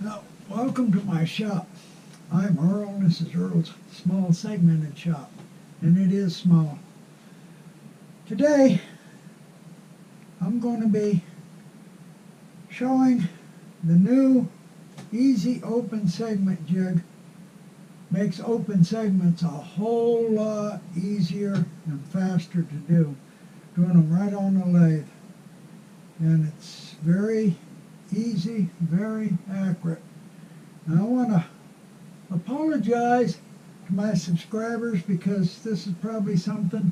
Now, welcome to my shop. I'm Earl, and this is Earl's small segmented shop, and it is small. Today, I'm going to be showing the new easy open segment jig. Makes open segments a whole lot easier and faster to do. Doing them right on the lathe. And it's very easy, very accurate. Now I want to apologize to my subscribers because this is probably something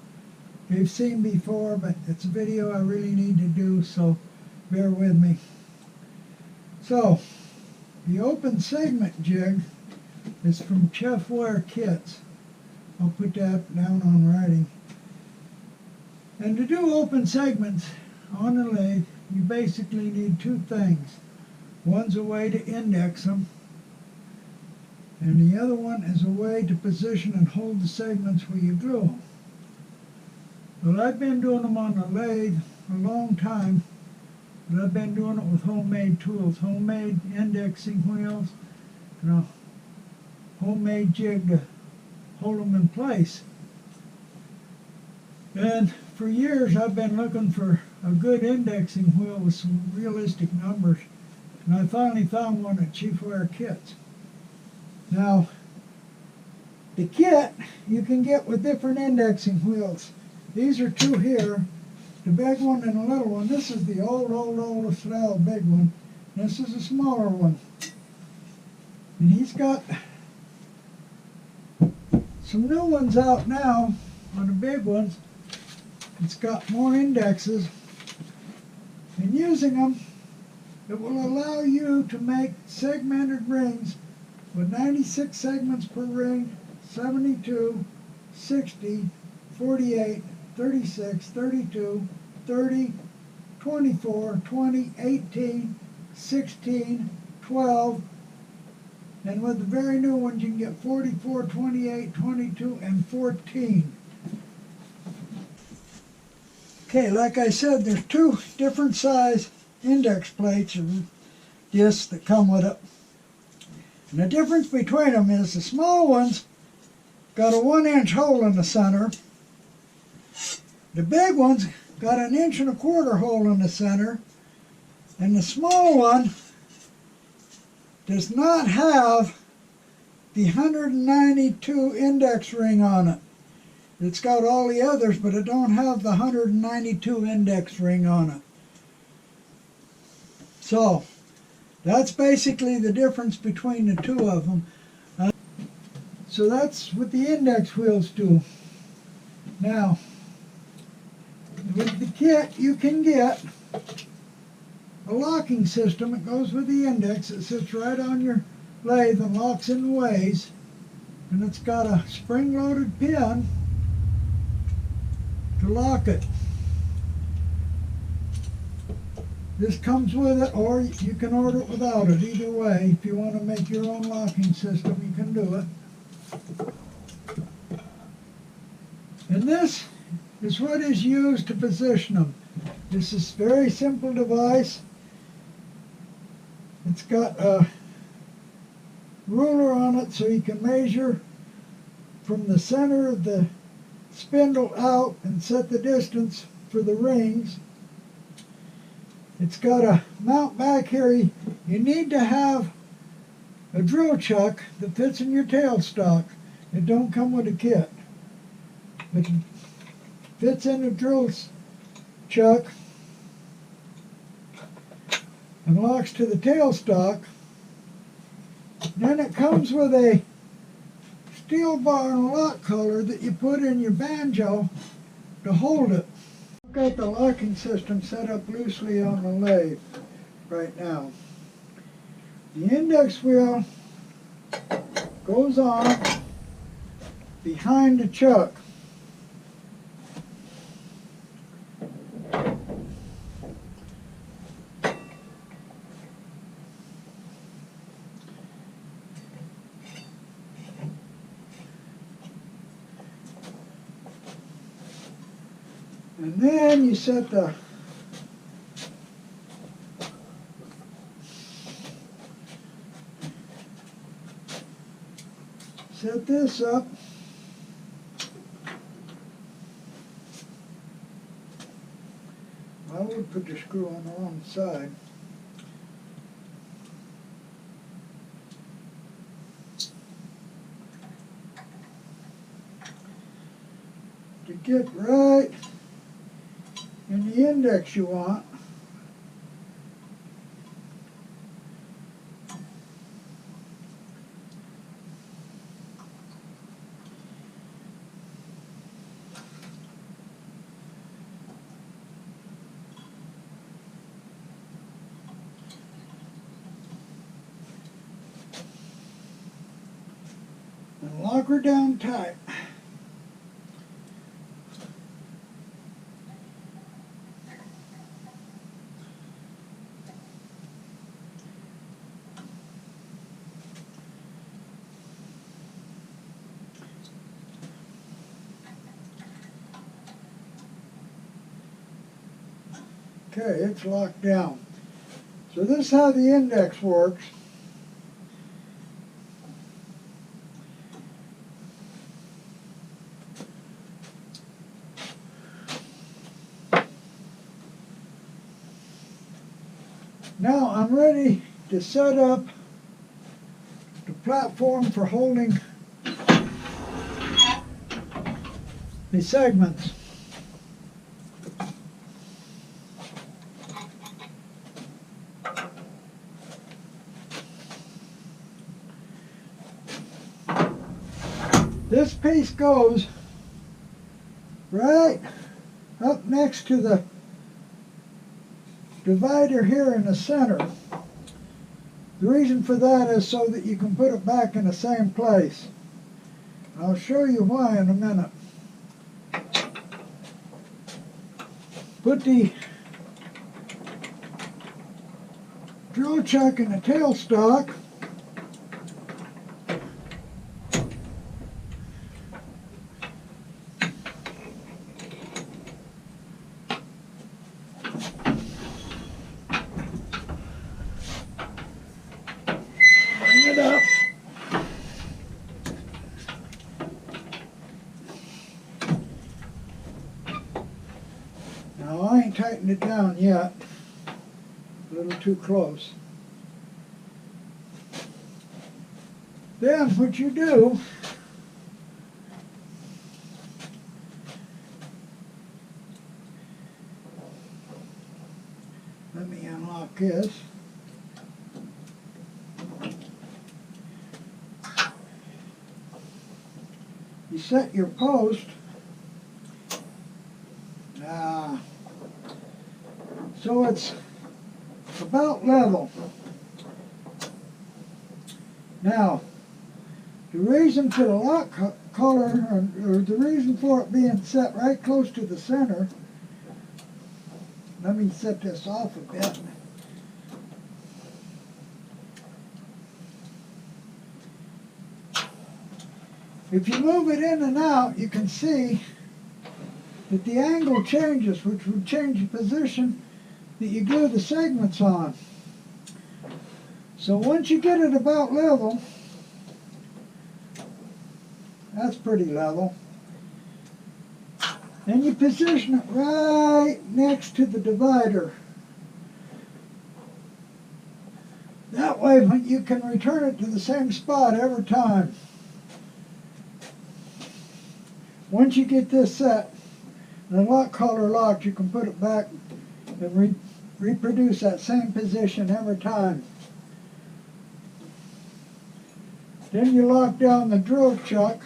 they've seen before, but it's a video I really need to do, so bear with me. So, the open segment jig is from Chefware Kits. I'll put that down on writing. And to do open segments on the lathe, you basically need two things. One's a way to index them, and the other one is a way to position and hold the segments where you glue them. Well, I've been doing them on the lathe a long time, but I've been doing it with homemade tools, homemade indexing wheels, and a homemade jig to hold them in place. And for years I've been looking for a good indexing wheel with some realistic numbers, and I finally found one at Chefware Kits. Now, the kit you can get with different indexing wheels. These are two here, the big one and the little one. This is the old style big one. This is a smaller one. And he's got some new ones out now on the big ones. It's got more indexes, and using them, it will allow you to make segmented rings with 96 segments per ring, 72, 60, 48, 36, 32, 30, 24, 20, 18, 16, 12, and with the very new ones you can get 44, 28, 22, and 14. Okay, like I said, there's two different size index plates or discs that come with it. And the difference between them is the small ones got a 1-inch hole in the center. The big ones got an 1.25 inch hole in the center. And the small one does not have the 192 index ring on it. It's got all the others, but it don't have the 192 index ring on it. So, that's basically the difference between the two of them. So that's what the index wheels do. Now, with the kit you can get a locking system. It goes with the index. It sits right on your lathe and locks in ways. And it's got a spring-loaded pin to lock it. This comes with it, or you can order it without it. Either way, if you want to make your own locking system, you can do it. And this is what is used to position them. This is a very simple device. It's got a ruler on it so you can measure from the center of the spindle out and set the distance for the rings. It's got a mount back here. You need to have a drill chuck that fits in your tailstock. It don't come with a kit. It fits in a drill chuck and locks to the tailstock. Then it comes with a steel bar and a lock collar that you put in your banjo to hold it. I've got the locking system set up loosely on the lathe right now. The index wheel goes on behind the chuck. And then you set the set this up. I would put the screw on the wrong side. To get right in the index you want, and lock her down tight. Okay, it's locked down. So this is how the index works. Now I'm ready to set up the platform for holding the segments. This piece goes right up next to the divider here in the center. The reason for that is so that you can put it back in the same place. I'll show you why in a minute. Put the drill chuck in the tailstock. Up. Now I ain't tightened it down yet. A little too close. Then what you do, let me unlock this. You set your post so it's about level. Now, the reason for the lock collar, or the reason for it being set right close to the center, let me set this off a bit. If you move it in and out, you can see that the angle changes, which would change the position that you glue the segments on. So once you get it about level, that's pretty level, then you position it right next to the divider. That way you can return it to the same spot every time. Once you get this set, the lock collar locked, you can put it back and reproduce that same position every time. Then you lock down the drill chuck.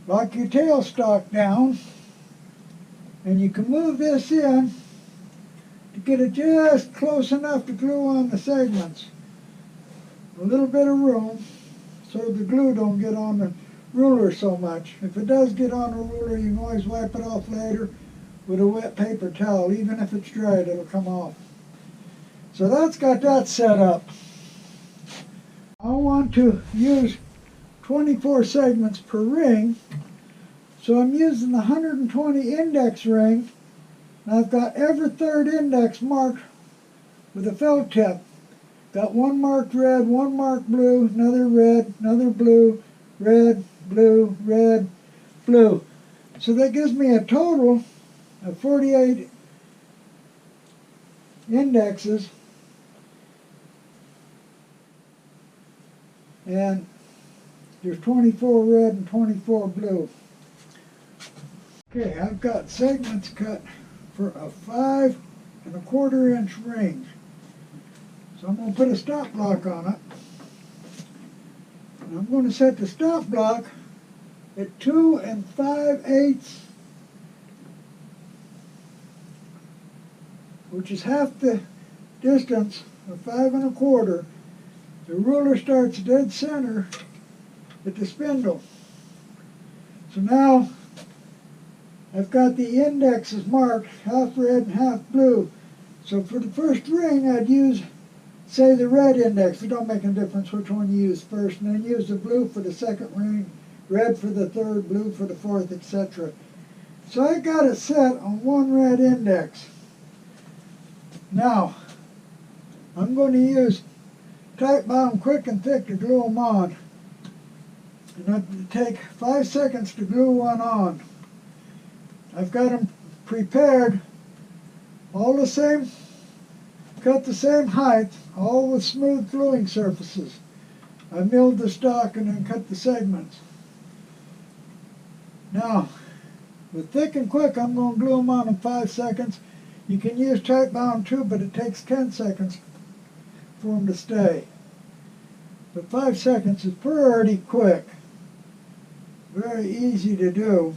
Lock your tailstock down, and you can move this in to get it just close enough to glue on the segments. A little bit of room so the glue don't get on the ruler so much. If it does get on the ruler, you can always wipe it off later with a wet paper towel. Even if it's dried, it'll come off. So that's got that set up. I want to use 24 segments per ring, so I'm using the 120 index ring, and I've got every third index marked with a felt tip. Got one marked red, one marked blue, another red, another blue, red, blue, red, blue. So that gives me a total of 48 indexes, and there's 24 red and 24 blue. Okay, I've got segments cut for a 5¼ inch ring. So I'm going to put a stop block on it. And I'm going to set the stop block at 2 5/8, which is half the distance of 5¼ The ruler starts dead center at the spindle. So now I've got the indexes marked, half red and half blue. So for the first ring, I'd use, say, the red index. It don't make a difference which one you use first. And then use the blue for the second ring, red for the third, blue for the fourth, etc. So I got it set on one red index. Now, I'm going to use tight bound quick and thick to glue them on. And it'll take 5 seconds to glue one on. I've got them prepared, all the same, cut the same height, all with smooth gluing surfaces. I milled the stock and then cut the segments. Now, with thick and quick, I'm going to glue them on in 5 seconds. You can use tight bound too, but it takes 10 seconds for them to stay. But 5 seconds is pretty quick. Very easy to do.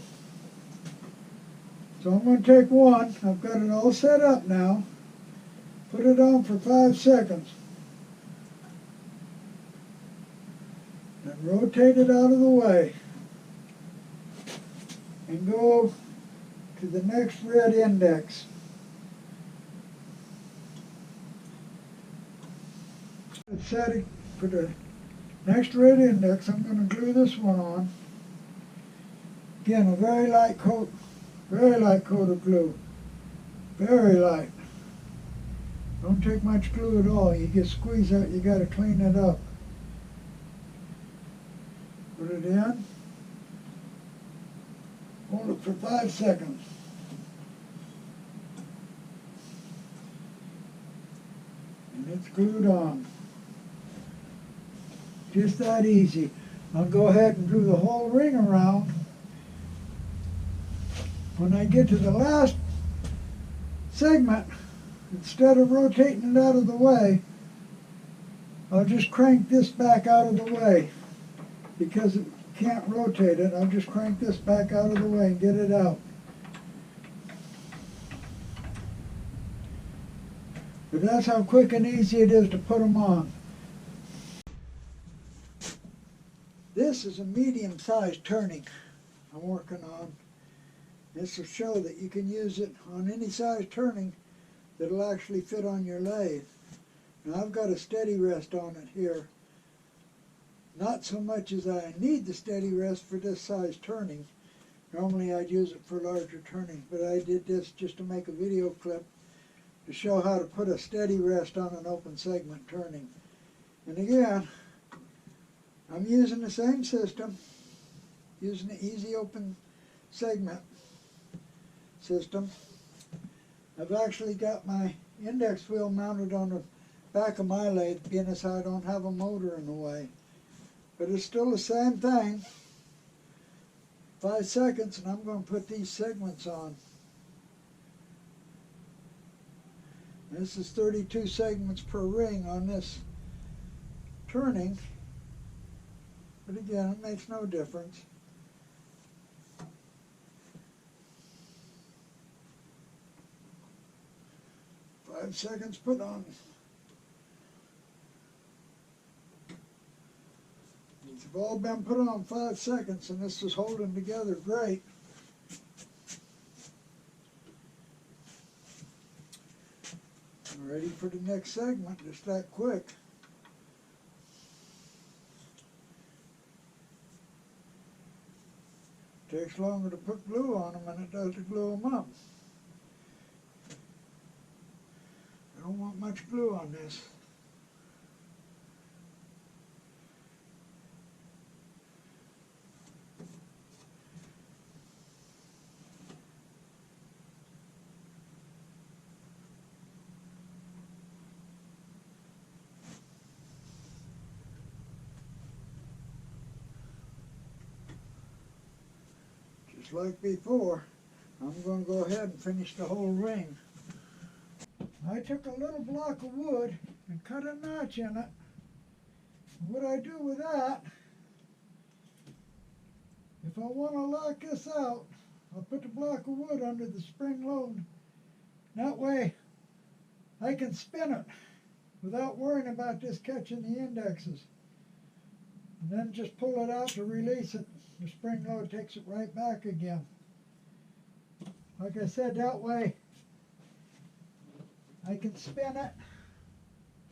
So I'm going to take one. I've got it all set up now. Put it on for 5 seconds. Then rotate it out of the way. And go to the next red index. Setting for the next red index, I'm going to glue this one on. Again, a very light coat of glue. Very light. Don't take much glue at all. You get squeezed out, you got to clean it up. Put it in. Hold it for 5 seconds. And it's glued on. Just that easy. I'll go ahead and glue the whole ring around. When I get to the last segment, instead of rotating it out of the way, I'll just crank this back out of the way. Because it can't rotate it, I'll just crank this back out of the way and get it out. But that's how quick and easy it is to put them on. This is a medium-sized turning I'm working on. This will show that you can use it on any size turning that'll actually fit on your lathe. Now I've got a steady rest on it here. Not so much as I need the steady rest for this size turning. Normally I'd use it for larger turnings, but I did this just to make a video clip to show how to put a steady rest on an open segment turning. And again, I'm using the same system, using the easy open segment system. I've actually got my index wheel mounted on the back of my lathe, being as I don't have a motor in the way. But it's still the same thing. 5 seconds, and I'm going to put these segments on. This is 32 segments per ring on this turning. But again, it makes no difference. Five seconds put on. These have all been put on 5 seconds, and this is holding together great. I'm ready for the next segment, just that quick. Takes longer to put glue on them than it does to glue them up. I don't want much glue on this. just like before, I'm going to go ahead and finish the whole ring. I took a little block of wood and cut a notch in it. What I do with that, if I want to lock this out, I'll put the block of wood under the spring load. That way I can spin it without worrying about this catching the indexes. And then just pull it out to release it. The spring load takes it right back again. Like I said, that way I can spin it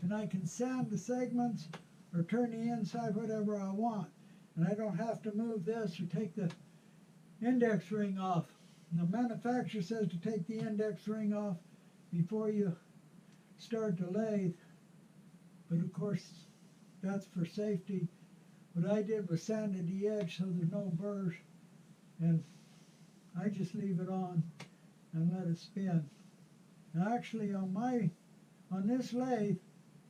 and I can sand the segments or turn the inside whatever I want. And I don't have to move this or take the index ring off. The manufacturer says to take the index ring off before you start the lathe. But of course, that's for safety. What I did was sanded the edge so there's no burrs. And I just leave it on and let it spin. Now actually on this lathe,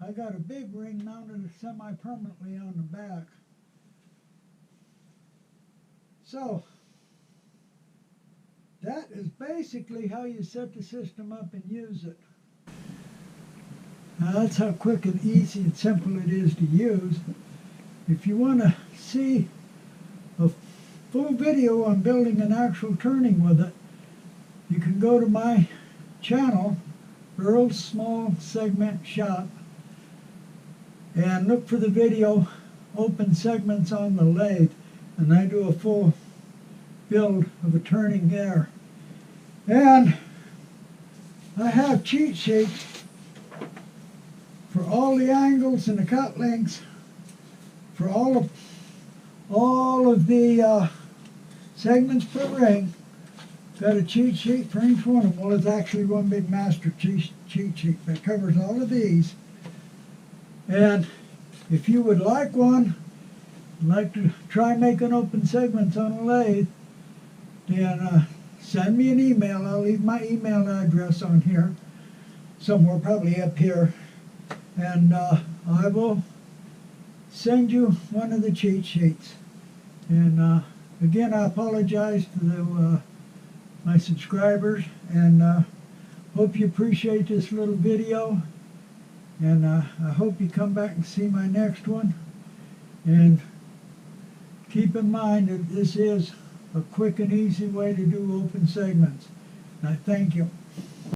I got a big ring mounted semi-permanently on the back. So that is basically how you set the system up and use it. Now that's how quick and easy and simple it is to use. If you want to see a full video on building an actual turning with it, you can go to my channel, Earl's Small Segment Shop, and look for the video Open Segments on the Lathe, and I do a full build of a turning there. And I have cheat sheets for all the angles and the cut lengths for all of the segments per ring. Got a cheat sheet for each one of them. Well, it's actually one big master cheat sheet that covers all of these. And if you would like one, like to try making open segments on a lathe, then send me an email. I'll leave my email address on here, somewhere probably up here, and I will send you one of the cheat sheets. And again, I apologize to my subscribers, and hope you appreciate this little video, and I hope you come back and see my next one. And keep in mind that this is a quick and easy way to do open segments. And I thank you.